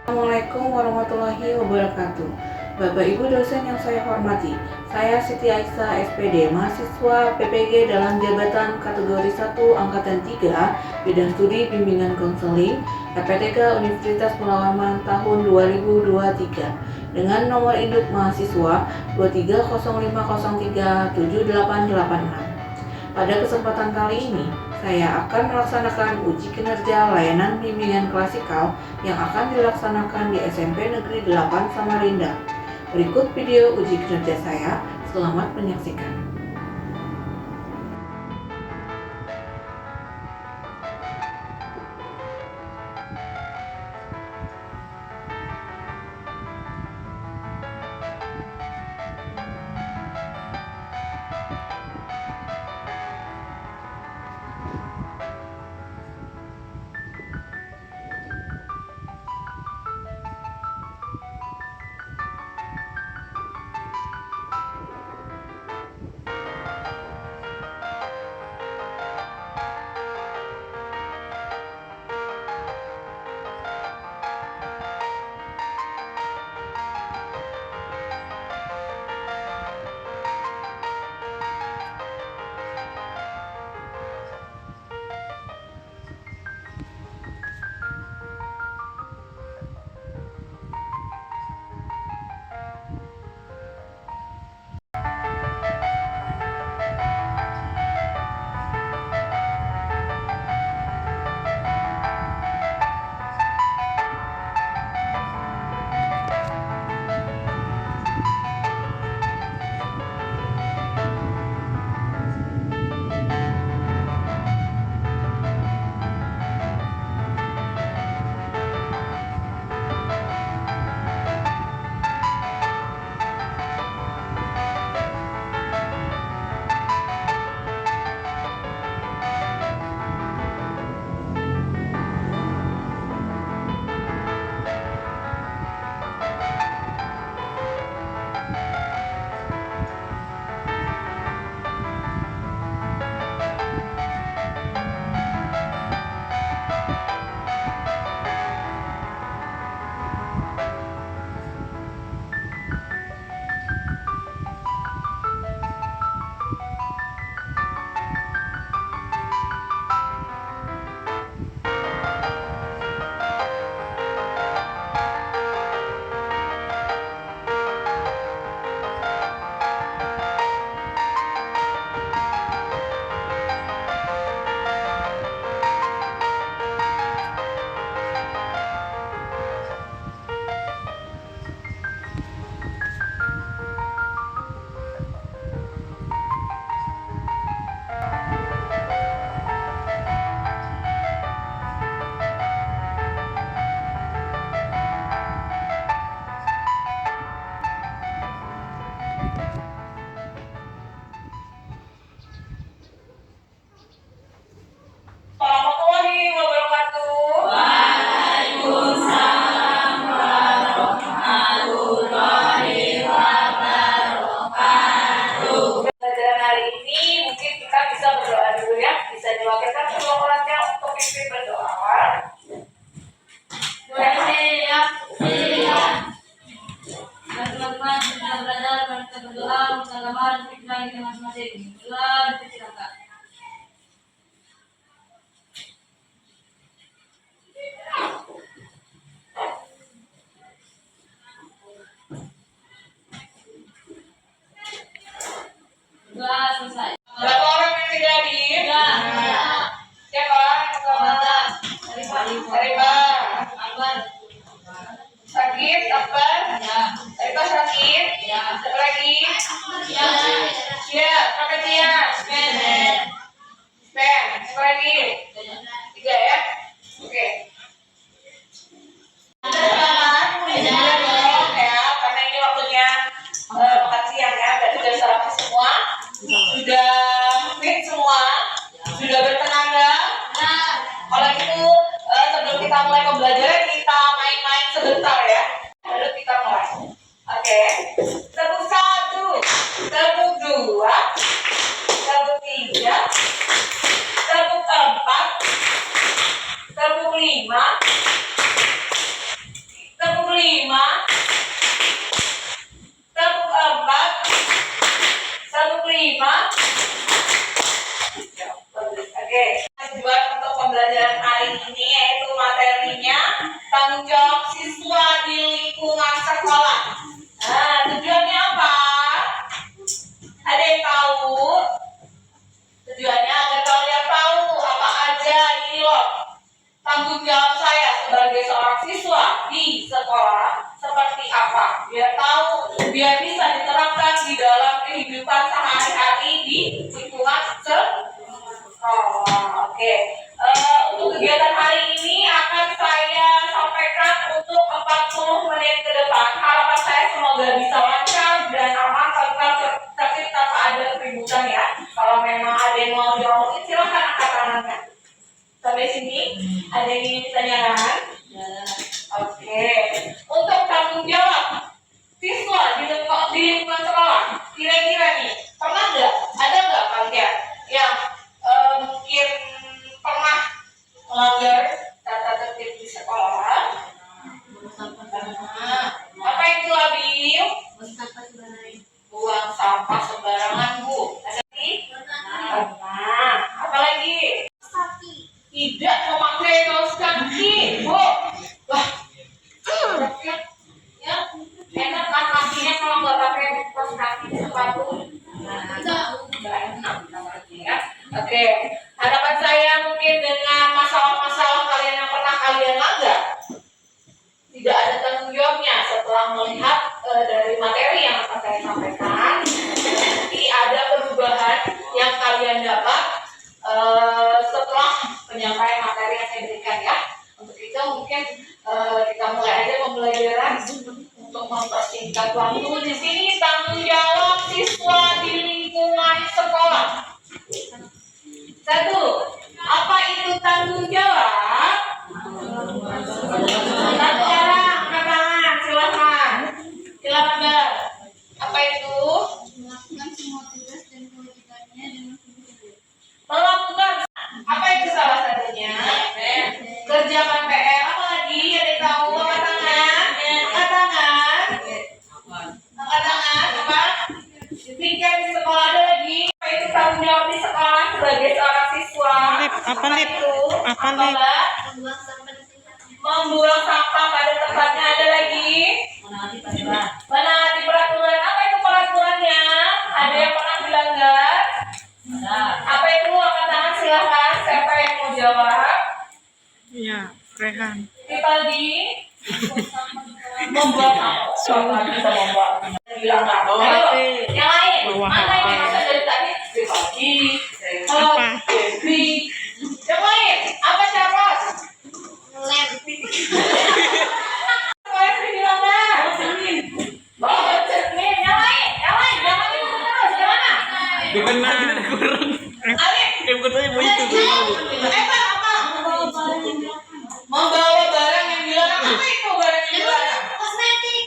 Assalamualaikum warahmatullahi wabarakatuh. Bapak Ibu dosen yang saya hormati, saya Siti Aisyah SPD, mahasiswa PPG dalam jabatan kategori 1 angkatan 3 bidang studi bimbingan konseling FPTK Universitas Purwakarta tahun 2023 dengan nomor induk mahasiswa 2305037886. Pada kesempatan kali ini, saya akan melaksanakan uji kinerja layanan bimbingan klasikal yang akan dilaksanakan di SMP Negeri 8 Samarinda. Berikut video uji kinerja saya. Selamat menyaksikan. Selesai. Berapa orang yang tidak hadir? Siapa? Arifah. Sakit? Akbar? Arifah sakit? Siapa lagi? Siapa dia? Ben. Siapa lagi? 3 ya? Oke. Karena ini waktunya makan siang ya, berarti sudah sarapan semua, sudah fit semua, sudah bertenaga. Kalau gitu sebelum kita mulai pembelajaran kita main-main sebentar ya, lalu kita mulai. Oke. Tepuk 1, tepuk 2, tepuk 3, tepuk 4, tepuk 5, kelima, sabuk keempat, sabuk kelima. Oke, tujuan untuk pembelajaran hari ini yaitu materinya tanggung jawab siswa di lingkungan sekolah. Nah, tujuannya apa? Ada yang tahu? Tujuannya agar kalian tahu apa aja ini loh tanggung jawab saya sebagai seorang siswa di sekolah seperti apa. Biar tahu, biar bisa diterapkan di dalam kehidupan sehari-hari di lingkungan sekolah. Oke. Untuk kegiatan hari ini akan saya sampaikan untuk 40 menit ke depan. Harapan saya semoga bisa lancar dan aman tapi tanpa ada keributan ya. Kalau memang ada yang mau diomongin silahkan angkat tangannya. Sampai sini ada yang ingin ditanyakan? Oke. Untuk tanggung jawab siswa di lingkungan sekolah, kira-kira nih pernah nggak? Ada nggak kalian yang mungkin pernah melanggar tata tertib di sekolah? Apa itu Abiu? Buang sampah sembarangan, Bu. Ada lagi? Pernah. Apa lagi? Tidak memakai kaos kaki, Bu. Wah, ya, enak kan kakinya kalau nggak pakai kaos kaki sepatu? Nggak enak ya. Oke, harapan saya mungkin dengan masalah-masalah kalian yang pernah kalian langgar tidak ada tanggung jawabnya. Setelah melihat dari materi yang akan saya sampaikan, nanti ada perubahan yang kalian dapat setelah penyampaian materi yang saya berikan ya. Untuk itu mungkin kita mulai aja pembelajaran untuk mempersingkat waktu. Di sini tanggung jawab siswa di lingkungan sekolah. 1. Apa itu tanggung jawab? Satu orang, angkat tangan, silakan. Silakan, Mbak. Apa itu? Melakukan semua tugas dan kewajibannya dengan sungguh-sungguh. Melakukan. Apa itu salah satunya? Kerjakan PR. Apa lagi? Ada yang tahu? Angkat tangan. Angkat tangan. Angkat tangan. Apa? Pikir di sekolah ada lagi. Apa itu tanggung jawab di sekolah sebagai seorang siswa? Apa itu? Apa, Mbak? Membuang sampah pada tempatnya. Ada lagi? Menaati peraturan. Apa itu peraturannya? Ada yang pernah dilanggar? Apa itu? Angkat tangan silahkan. Siapa yang mau jawab? Iya, Rehan. Tadi membuang sampah. Bisa membuang. Dilanggar. Ayo, yang lain. Mana yang bisa dari tadi? Tadi. Apa? Yang lain. Apa siapa? Lem. Saya dilanggar. Oh, cermin. Yang lain. Jangan itu terus. Gimana? Benar. Alif. Katanya mau itu. Apa? Membawa barang yang dilarang. Apa itu barang yang dilarang? Kosmetik.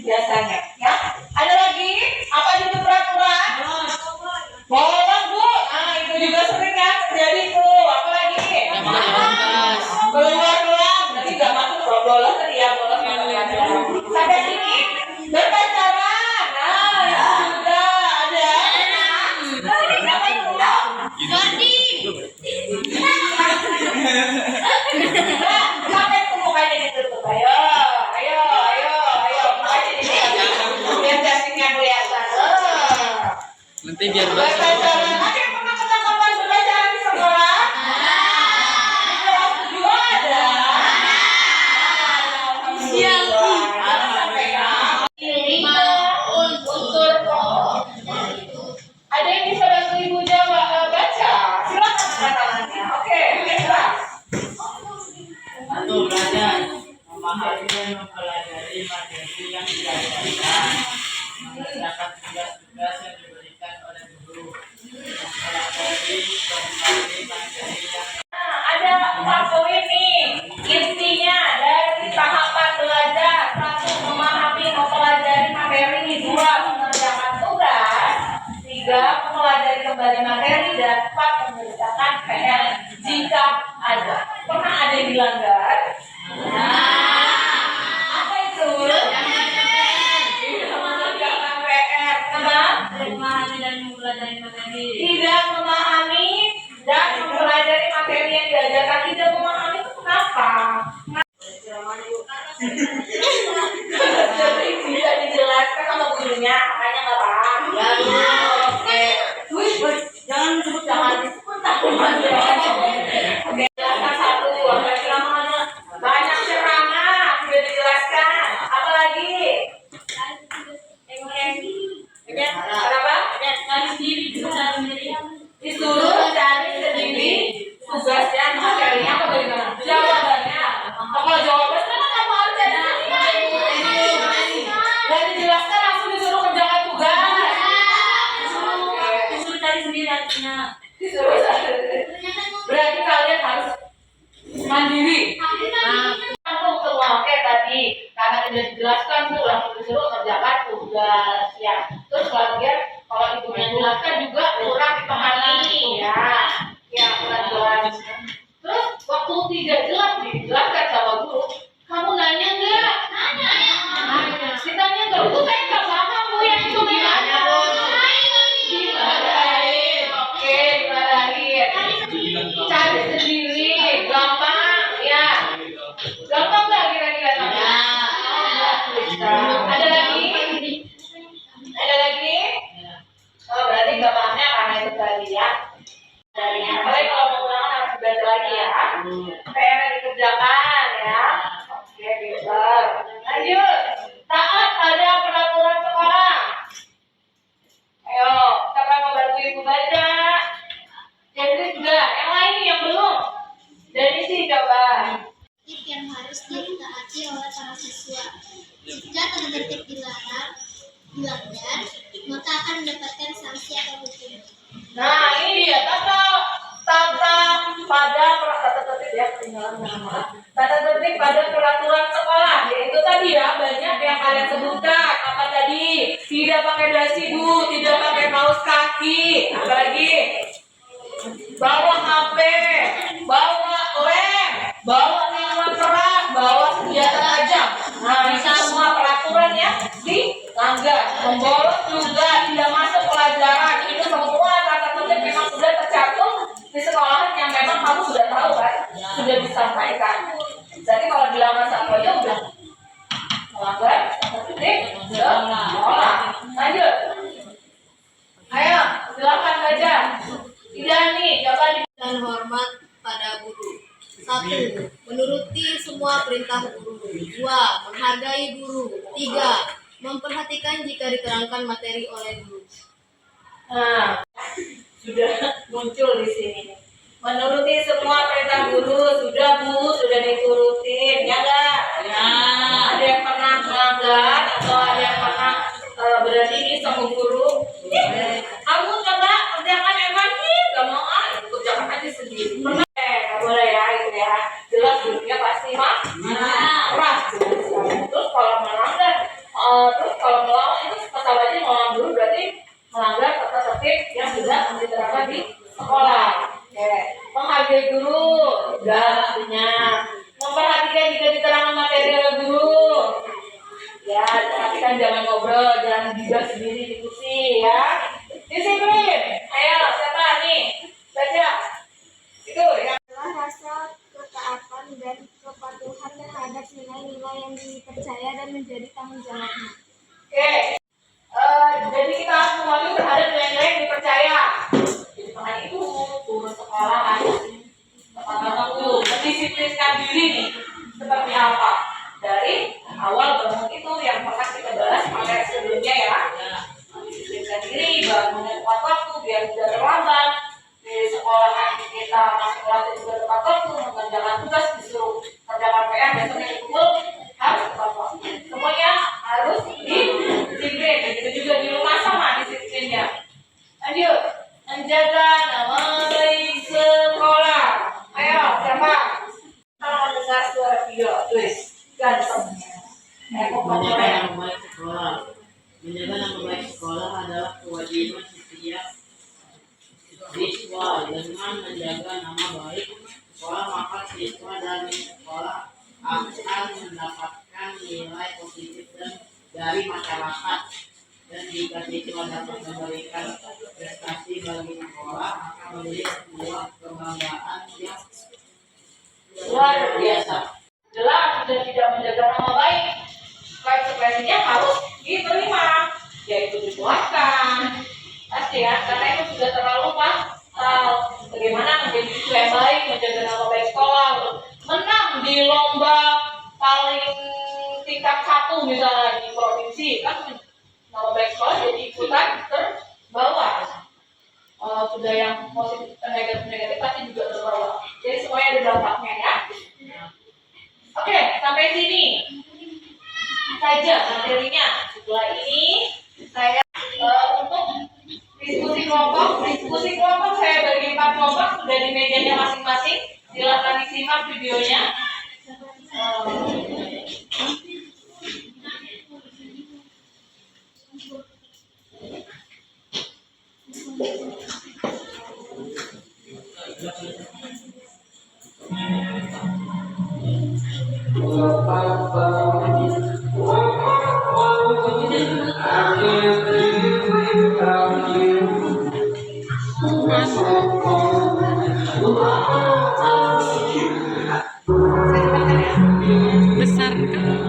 biasanya ya. Ada lagi apa itu peraturan? Bolos, Bu. Nah, itu juga sering ya terjadi tuh. Apa lagi? Keluar berarti nggak masuk bolos tadi ya, bolos sampai sini berpacaran. Nah, itu juga ada. Siapa itu? Jordi. Sampai itu mukanya ditutup. Ayo. Biar jasingnya kelihatan. Nanti biar Berpacaran. Ada yang pernah ketangkapan berpacaran di sekolah? Di kelas 7 ada. Ada yang bisa bantu Ibu jawab baca? Silakan angkat tangannya. Oke, Indra. Satu belajar memahami dan mempelajari materi yang diajarkan, mengerjakan tugas-tugas yang diberikan oleh guru, mempelajari berbagai materi yang Ada 4 poin nih. Intinya dari tahapan belajar: 1. Memahami, mempelajari materi; 2. Mengerjakan tugas; 3. Mempelajari kembali materi; dan 4. Mengerjakan PR jika ada. Pernah ada yang dilanggar? Apa itu? Tidak mengerjakan PR. Kenapa? Memahami dan mempelajari materi. Tidak memahami dan mempelajari materi yang diajarkan. Tidak memahami itu kenapa? Jadi bisa dijelaskan sama gurunya, makanya nggak paham. Ya, oke. Jangan disebut takut. Oke, jelaskan satu. Ceramahnya banyak ceramah sudah dijelaskan. Apa lagi? Kenapa? Disuruh cari sendiri tugasnya, materinya, apa bagaimana? Jawabannya. Kalau jawabannya kan kamu harus cari sendiri. Dan dijelaskan langsung disuruh kerjakan tugas. Disuruh cari sendiri artinya. Disuruh cari. Berarti kalian harus mandiri. Langsung semua oke tadi karena tidak dijelaskan tuh langsung disuruh kerjakan tugas ya. Terus kemudian kalau ibunya jelaskan juga kurang dipahami ya. Ya kurang jelas. Terus waktu tidak jelas dijelaskan sama guru, kamu nanya enggak? Nanya. Ditanya enggak? Bu saya nggak paham bu yang itu gimana bu? Dimarahin. Oke dimarahin. Cari sendiri gampang ya. Gampang nggak kira-kira kamu? Ada lagi? Ada lagi? Oh, berarti nggak pahamnya karena itu tadi ya. Apalagi kalau mau ulangan harus dibaca lagi ya. PR dikerjakan ya. Oke, pintar. Lanjut. Taat pada peraturan sekolah. Ayo, siapa yang mau bantu ibu baca? Jadi sudah. Yang lain nih yang belum. Dari sini coba. Yang harus ditaati oleh para siswa. Jika tata tertib dilanggar, maka akan mendapatkan sanksi atau hukum. Nah, ini dia tata tertib ya, tata tertib pada peraturan sekolah. Yaitu tadi ya, banyak yang kalian sebutkan. Apa tadi? Tidak pakai dasi bu, tidak pakai kaos kaki. Apa lagi? Bawa HP, bawa lem, bawa minuman keras, bawa senjata tajam. Nah, ini semua peraturan ya dilanggar. Membolos juga tidak masuk pelajaran. Itu semua tata tertib memang sudah tercantum di sekolahan yang memang kamu sudah tahu kan, sudah disampaikan. Jadi kalau dilanggar satu aja udah melanggar tata tertib sekolah. Lanjut. Ayo, silakan baca. Tidak nih, coba di dan hormat pada guru. 1. Menuruti semua perintah guru. 2. Menghargai guru. 3. Memperhatikan jika diterangkan materi oleh guru. Nah, sudah muncul di sini. Menuruti semua perintah guru, sudah bu, sudah diturutin, ya enggak? Ya. Ada yang pernah melanggar atau ada yang pernah berani sama guru? Kamu coba kerjakan Evan nih, gak mau kerjakan aja sendiri. Pernah? Gak boleh ya, itu ya. Jelas gurunya pasti marah. Terus kalau melanggar, terus kalau melawan itu pesawatnya melawan guru berarti melanggar tata tertib yang sudah diterapkan di sekolah. Oke. Menghargai guru, sudah pastinya. Memperhatikan jika diterangkan materi oleh guru. Ya, perhatikan jangan ngobrol, jangan juga sendiri diskusi ya. Disiplin. Ayo, siapa nih? Baca. Itu yang Rasa ketaatan dan kepatuhan terhadap nilai-nilai yang dipercaya dan menjadi tanggung jawabnya. oke. Jadi kita harus memahami terhadap nilai-nilai yang dipercaya. Jadi makanya itu guru sekolah harus mendisiplinkan diri nih. Seperti apa? Dari awal bangun itu yang pernah kita bahas pada sebelumnya ya. Mendisiplinkan diri, bangun tepat waktu biar tidak terlambat. Di sekolahan kita masuk kelas juga tepat waktu, mengerjakan tugas disuruh kerjakan PR besoknya dikumpul tulis gantengnya. Menjaga nama baik sekolah. Menjaga nama baik sekolah adalah kewajiban setiap siswa. Dengan menjaga nama baik sekolah, maka siswa dan sekolah akan mendapatkan nilai positif dari masyarakat. Dan jika siswa dapat memberikan prestasi bagi sekolah, akan menjadi sebuah kebanggaan yang luar biasa. Jelas sudah tidak menjaga nama baik, konsekuensinya harus diterima, yaitu dikeluarkan. Pasti ya, karena itu sudah terlalu fatal. Bagaimana menjadi siswa yang baik, menjaga nama baik sekolah, menang di lomba paling tingkat 1 misalnya di provinsi, kan nama baik sekolah jadi ikutan terbawa. Sudah yang positif negatif pasti juga terbawa. Jadi semuanya ada dampaknya ya. Oke, sampai sini saja materinya. Setelah ini saya untuk diskusi kelompok saya bagi 4 kelompok, sudah di mejanya masing-masing. Silakan disimak videonya. Besar kan?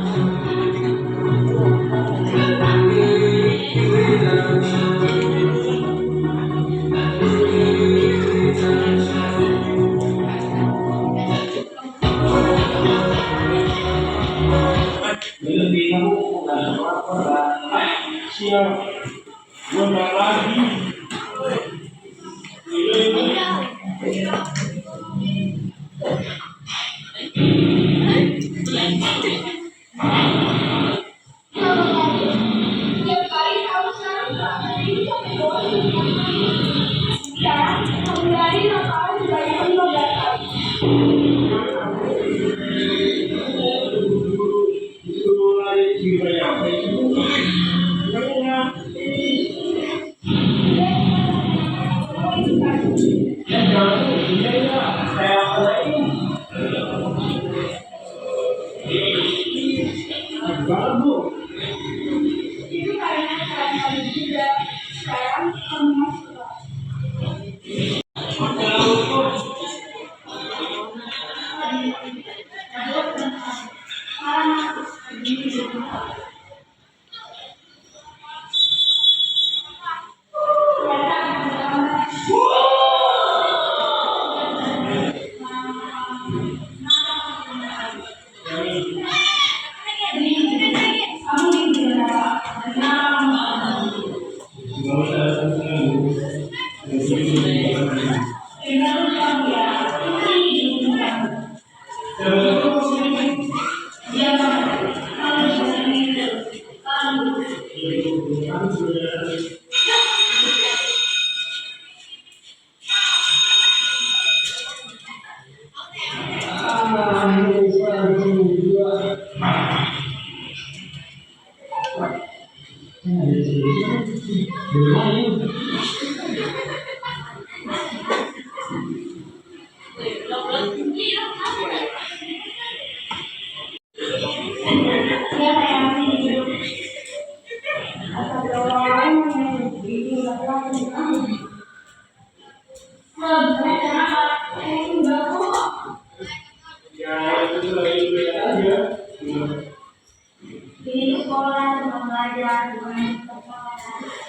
Di sekolah mengajar dengan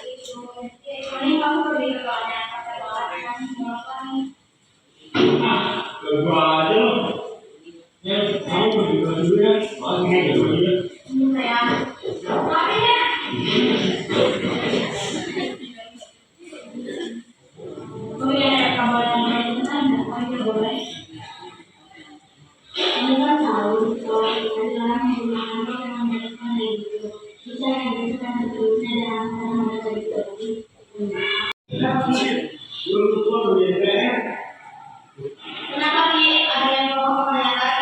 isu ini kamu lebih banyak kata-kata melakukan Kenapa sih ada yang mau menanyakan?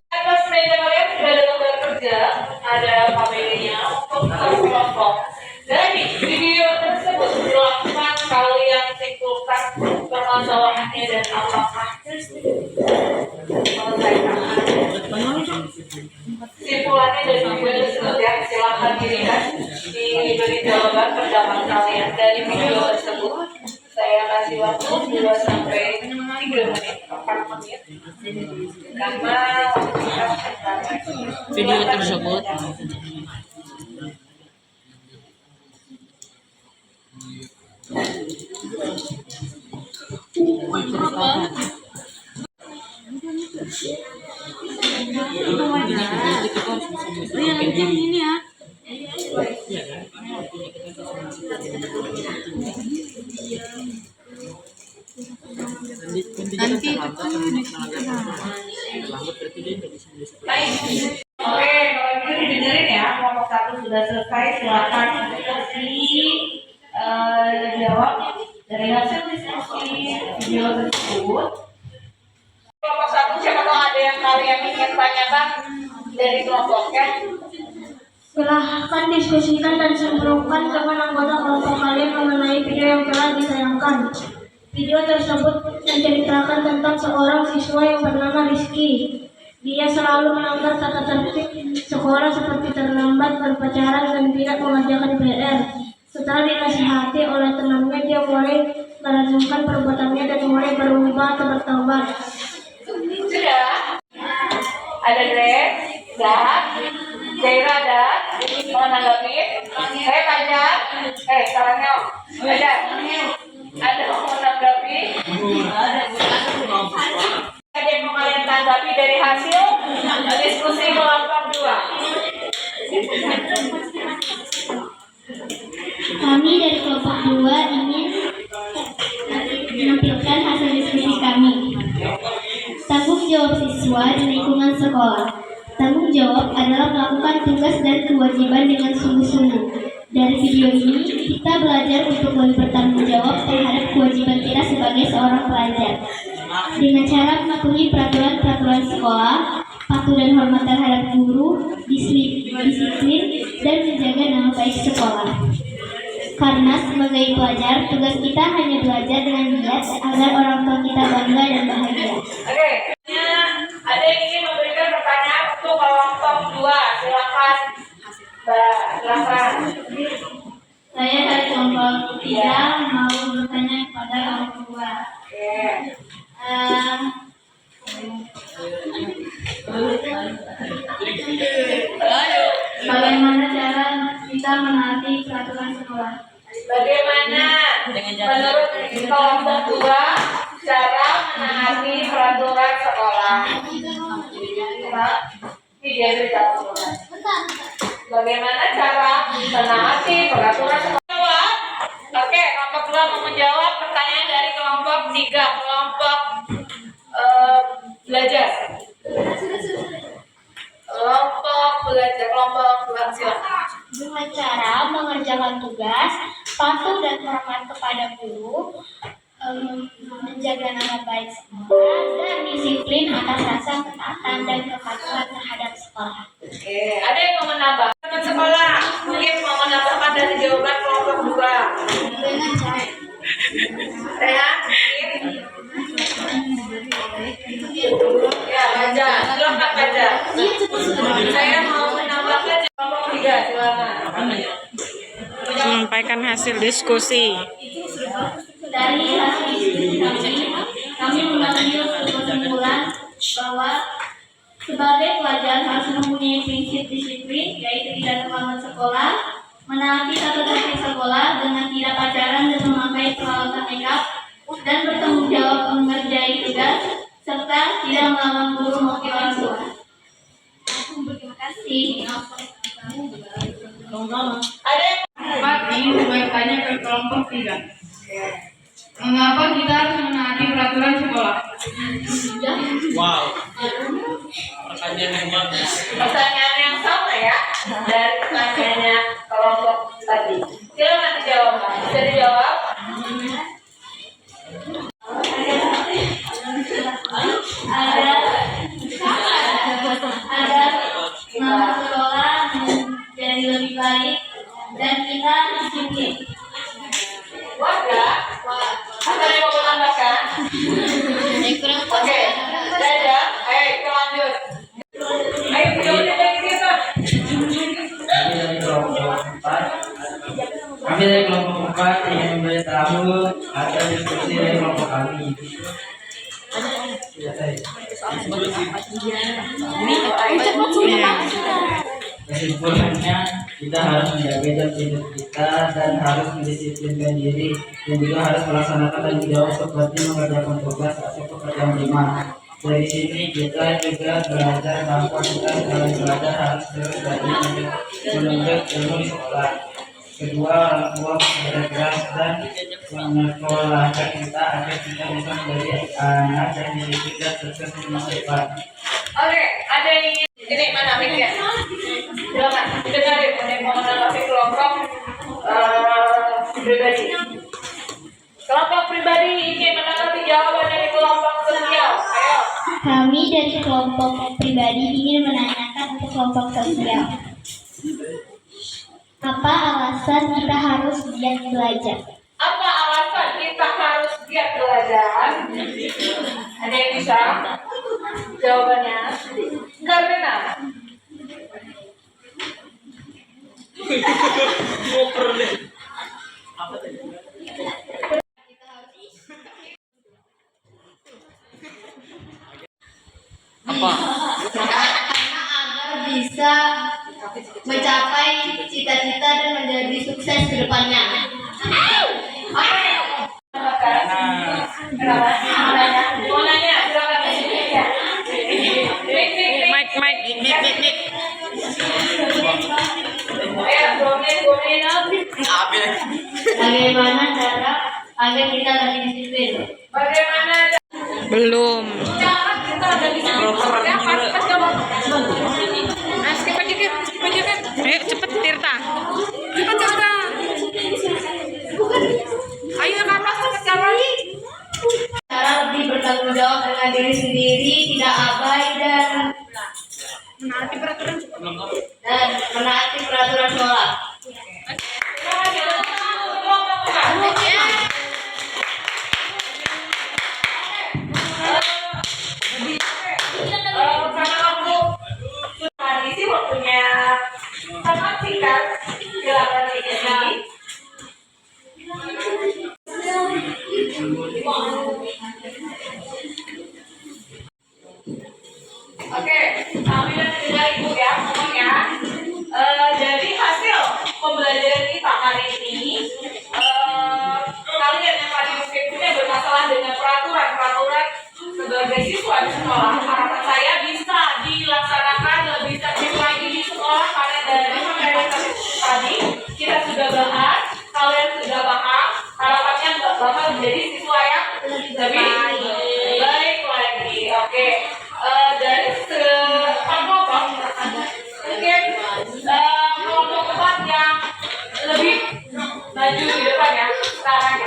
Atas meja kalian sudah ada lembar kerja, ada tabelnya untuk kelompok. Dari video tersebut silakan kalian simpulkan permasalahannya dan apakah simpulannya dan juga tersebut ya. Silakan diberi jawaban pendapat kalian dari video tersebut. Saya kasih waktu 2 sampai 3 menit, 4 menit. Karena Video tersebut ini ya. Nanti baik. Oke, kalau gitu didengerin ya. Kelompok 1 sudah selesai. Silakan jawab dari hasil diskusi video tersebut. Kelompok 1 siapa tahu ada yang kalian ingin tanyakan dari kelompoknya? Silahkan diskusikan dan simpulkan dengan anggota kelompok kalian mengenai video yang telah ditayangkan. Video tersebut menceritakan tentang seorang siswa yang bernama Rizky. Dia selalu melanggar tata tertib sekolah seperti terlambat, berpacaran, dan tidak mengerjakan PR. Setelah dinasihati oleh temannya, dia mulai merenungkan perbuatannya dan mulai berubah atau bertobat. Sudah? Ada Grace, Zah, Zaira, dan mau menanggapi? Pajar, sarannya, Pajar, ada mau menanggapi? Ada yang mau kalian tanggapi dari hasil diskusi kelompok 2? Kami dari kelompok 2 ingin menampilkan hasil diskusi kami. Tanggung jawab siswa di lingkungan sekolah. Tanggung jawab adalah melakukan tugas dan kewajiban dengan sungguh-sungguh. Dari video ini, kita belajar untuk lebih bertanggung jawab terhadap kewajiban kita sebagai seorang pelajar. Dengan cara mematuhi peraturan-peraturan sekolah, patuh dan hormat terhadap guru, disiplin, dan menjaga nama baik sekolah. Karena sebagai pelajar, tugas kita hanya belajar dengan giat agar orang tua kita bangga dan bahagia. Oke. Bagaimana cara kita menaati peraturan sekolah? Bagaimana menurut kelompok 2 cara menaati peraturan sekolah? Tiga berita. Bagaimana cara menaati peraturan sekolah? Oke, kelompok 2 mau menjawab pertanyaan dari kelompok 3, kelompok belajar. Kelompok belajar, kelompok 2 silakan. Dengan cara mengerjakan tugas, patuh dan hormat kepada guru, menjaga nama baik sekolah, dan disiplin atas rasa ketaatan dan kepatuhan terhadap sekolah. Oke, ada yang mau menambah? Teman sekolah, mungkin mau menambahkan dari jawaban kelompok 2. Dengan cara Rehan, ya, baca, silakan baca. Saya mau menambahkan kelompok 3, silakan. Menyampaikan hasil diskusi. dari hasil diskusi kami mengambil kesimpulan bahwa sebagai pelajar harus mempunyai prinsip disiplin, yaitu tidak terlambat sekolah, menaati tata tertib sekolah dengan tidak pacaran dan memakai peralatan makeup, dan bertanggung jawab mengerjai tugas, serta tidak melawan guru maupun orang tua. Terima kasih. Ada yang Pak ingin bertanya ke kelompok 3. Mengapa kita harus menaati peraturan sekolah? Wow. Pertanyaan yang bagus. pertanyaan yang sama ya dari pertanyaannya kelompok tadi. Silakan dijawab, Pak. Bisa dijawab? Agar nama sekolah menjadi lebih baik dan kita disiplin. Warga? Ada yang mau menambahkan? Oke, Dada, ayo kita lanjut. Ayo jawabnya dari kita. Kami dari kelompok 4 ingin memberitahu hasil diskusi dari kelompok kami. Kesimpulannya, kita harus menjaga jam tidur kita dan harus mendisiplinkan diri, dan juga harus melaksanakan tanggung jawab seperti mengerjakan tugas atau pekerjaan rumah. Dari sini kita juga belajar bahwa kita dalam belajar harus terus menuntut ilmu di sekolah. Kedua, orang tua bekerja keras dan menyekolahkan kita agar kita bisa menjadi anak yang disiplin dan sukses di masa depan. Oke, ada yang ingin ini mana mikirnya? Silakan didengarin. Ada yang mau menanggapi kelompok pribadi. Kelompok pribadi ingin menanggapi jawaban dari kelompok sosial. Ayo. Kami dari kelompok pribadi ingin menanyakan untuk kelompok sosial. Apa alasan kita harus giat belajar? Apa alasan kita harus giat belajar? Ada yang bisa? Jawabannya karena Apa? Agar bisa mencapai cita-cita dan menjadi sukses ke depannya. kenapa? Mau nanya? Silakan di sini ya. Mike. Ayo, gomen. Bagaimana cara agar kita lebih disiplin? Bagaimana Belum. cara kita ada di sini? Pas jawab. Nah, skip aja kan. Ayo cepet Tirta. Cepat Chandra. Ayo Kapas cepat jawab. Cara lebih bertanggung jawab dengan diri sendiri, tidak abai dan menaati peraturan sekolah. Karena aku hari ini waktunya sangat singkat, silakan diisi. sebagai siswa di sekolah, harapan saya bisa dilaksanakan lebih tertib lagi di sekolah karena dari materi tadi kita sudah bahas, kalian sudah paham, harapannya Bapak menjadi siswa yang lebih baik lagi. Oke, dari kelompok mungkin kelompok 4 yang lebih maju di depan ya sekarang ya.